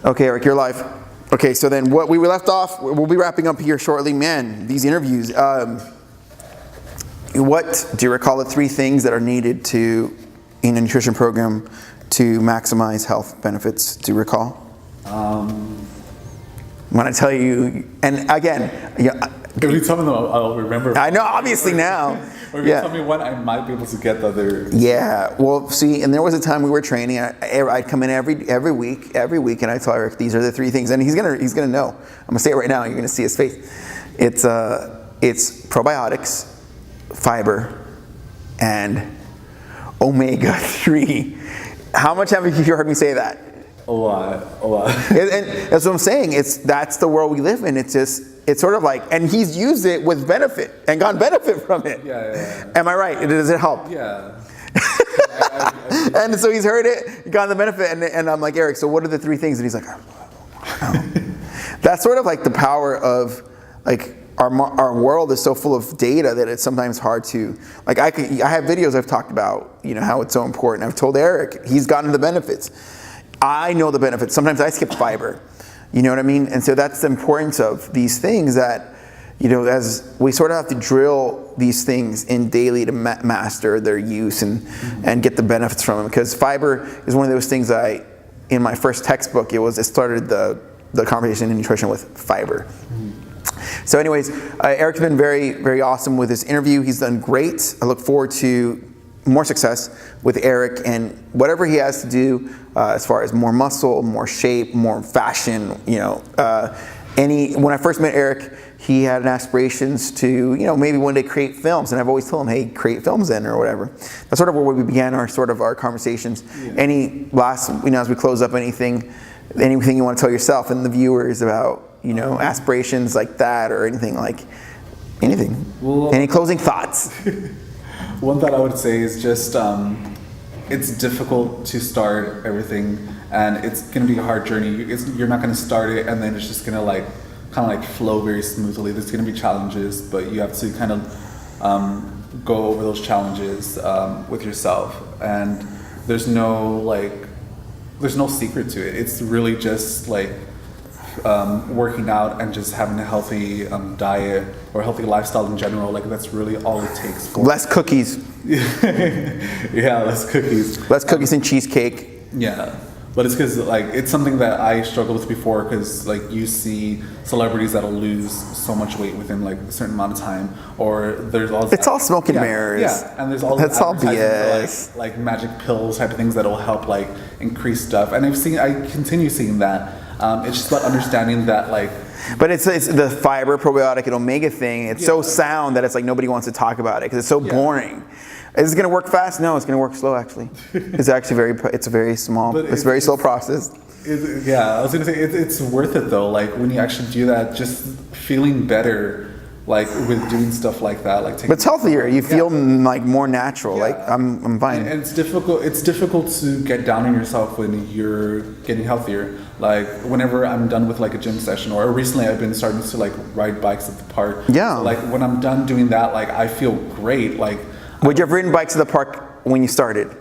Okay, Eric, you're live. Okay, so then what we left off, we'll be wrapping up here shortly. Man, these interviews. What do you recall the 3 things that are needed in a nutrition program to maximize health benefits? Do you recall? When I tell you, and again, if you tell me them, I'll remember. I know, obviously now. Or if you tell me when, I might be able to get the other. Yeah, well, see, and there was a time we were training. I'd come in every week, and I tell Eric, these are the 3 things, and he's gonna know. I'm gonna say it right now. You're gonna see his face. It's probiotics, fiber, and omega-3. How much have you heard me say that? A lot. And that's what I'm saying. That's the world we live in. It's sort of like, and he's used it with benefit and gotten benefit from it. Yeah. Am I right? Does it help? Yeah. And so he's heard it, gotten the benefit, and I'm like, Eric, so what are the 3 things? And he's like, oh. That's sort of like the power of, like, our world is so full of data that it's sometimes hard to, like, I have videos I've talked about, how it's so important. I've told Eric, he's gotten the benefits. I know the benefits. Sometimes I skip fiber. You know what I mean? And so that's the importance of these things that, as we sort of have to drill these things in daily to master their use and get the benefits from them. Because fiber is one of those things in my first textbook, it started the conversation in nutrition with fiber. So anyways, Eric's been very, very awesome with this interview. He's done great. I look forward to more success with Eric and whatever he has to do as far as more muscle, more shape, more fashion. When I first met Eric, he had aspirations to, maybe one day create films, and I've always told him, hey, create films then or whatever. That's sort of where we began our conversations. Yeah. As we close up, anything you want to tell yourself and the viewers about, aspirations like that or anything. Well, any closing thoughts? One thought I would say is just it's difficult to start everything, and it's going to be a hard journey. You're not going to start it and then it's just going to kind of flow very smoothly. There's going to be challenges, but you have to kind of go over those challenges with yourself. And there's no secret to it. It's really just working out and just having a healthy diet or a healthy lifestyle in general. That's really all it takes. Less cookies. Yeah, less cookies. Less cookies and cheesecake. Yeah, but it's because it's something that I struggled with before. Because you see celebrities that'll lose so much weight within a certain amount of time, or there's all. It's all smoke and mirrors. Yeah, and there's all. That's all BS. For, magic pills type of things that'll help increase stuff, and I continue seeing that. It's just about understanding that But it's the fiber, probiotic, and omega thing. It's so sound that it's nobody wants to talk about it because it's so boring. Is it going to work fast? No, it's going to work slow. Actually, it's actually it's a very small. It's a very slow process. I was going to say it's worth it though. When you actually do that, just feeling better. With doing stuff like that, but it's healthier. You feel more natural. Yeah. I'm fine. And it's difficult to get down on yourself when you're getting healthier. Whenever I'm done with a gym session, or recently I've been starting to ride bikes at the park. Yeah. So, when I'm done doing that, I feel great. Would you have ridden bikes at the park when you started?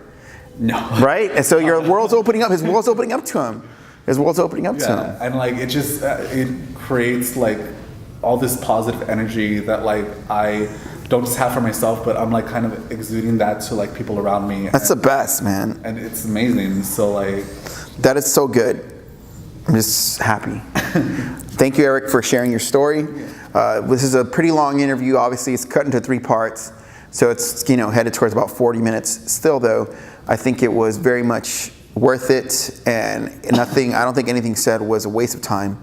No. Right. And so your world's opening up. His world's opening up to him. His world's opening up to him. And it just it creates all this positive energy that I don't just have for myself, but I'm kind of exuding that to people around me. That's the best, man. And it's amazing. So that is so good. I'm just happy. Thank you, Eric, for sharing your story. This is a pretty long interview. Obviously, it's cut into 3 parts, so it's headed towards about 40 minutes. Still, though, I think it was very much worth it, and I don't think anything said was a waste of time.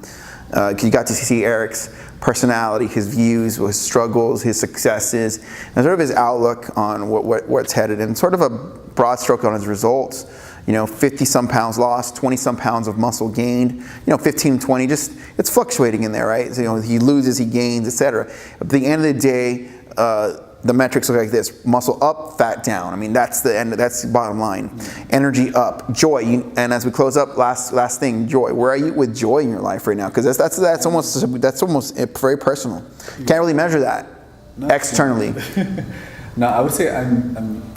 You got to see Eric's personality, his views, his struggles, his successes, and sort of his outlook on where it's headed, and sort of a broad stroke on his results. 50 some pounds lost, 20 some pounds of muscle gained, 15, 20, just it's fluctuating in there, right? So, he loses, he gains, etc. At the end of the day, the metrics look like this: muscle up, fat down. I mean, that's the end. That's the bottom line. Energy up, joy. And as we close up, last thing, joy. Where are you with joy in your life right now? Because that's almost very personal. Can't really measure that externally. No, I would say I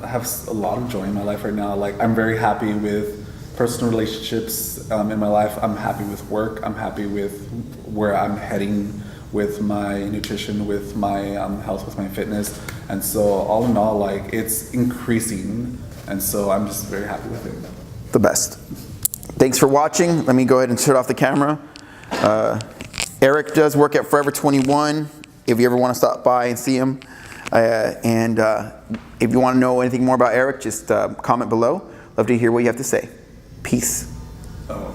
have a lot of joy in my life right now. I'm very happy with personal relationships in my life. I'm happy with work. I'm happy with where I'm heading with my nutrition, with my health, with my fitness. And so all in all, like, it's increasing. And so I'm just very happy with it. The best. Thanks for watching. Let me go ahead and shut off the camera. Eric does work at Forever 21 if you ever want to stop by and see him. And if you want to know anything more about Eric, just comment below. Love to hear what you have to say. Peace. Oh.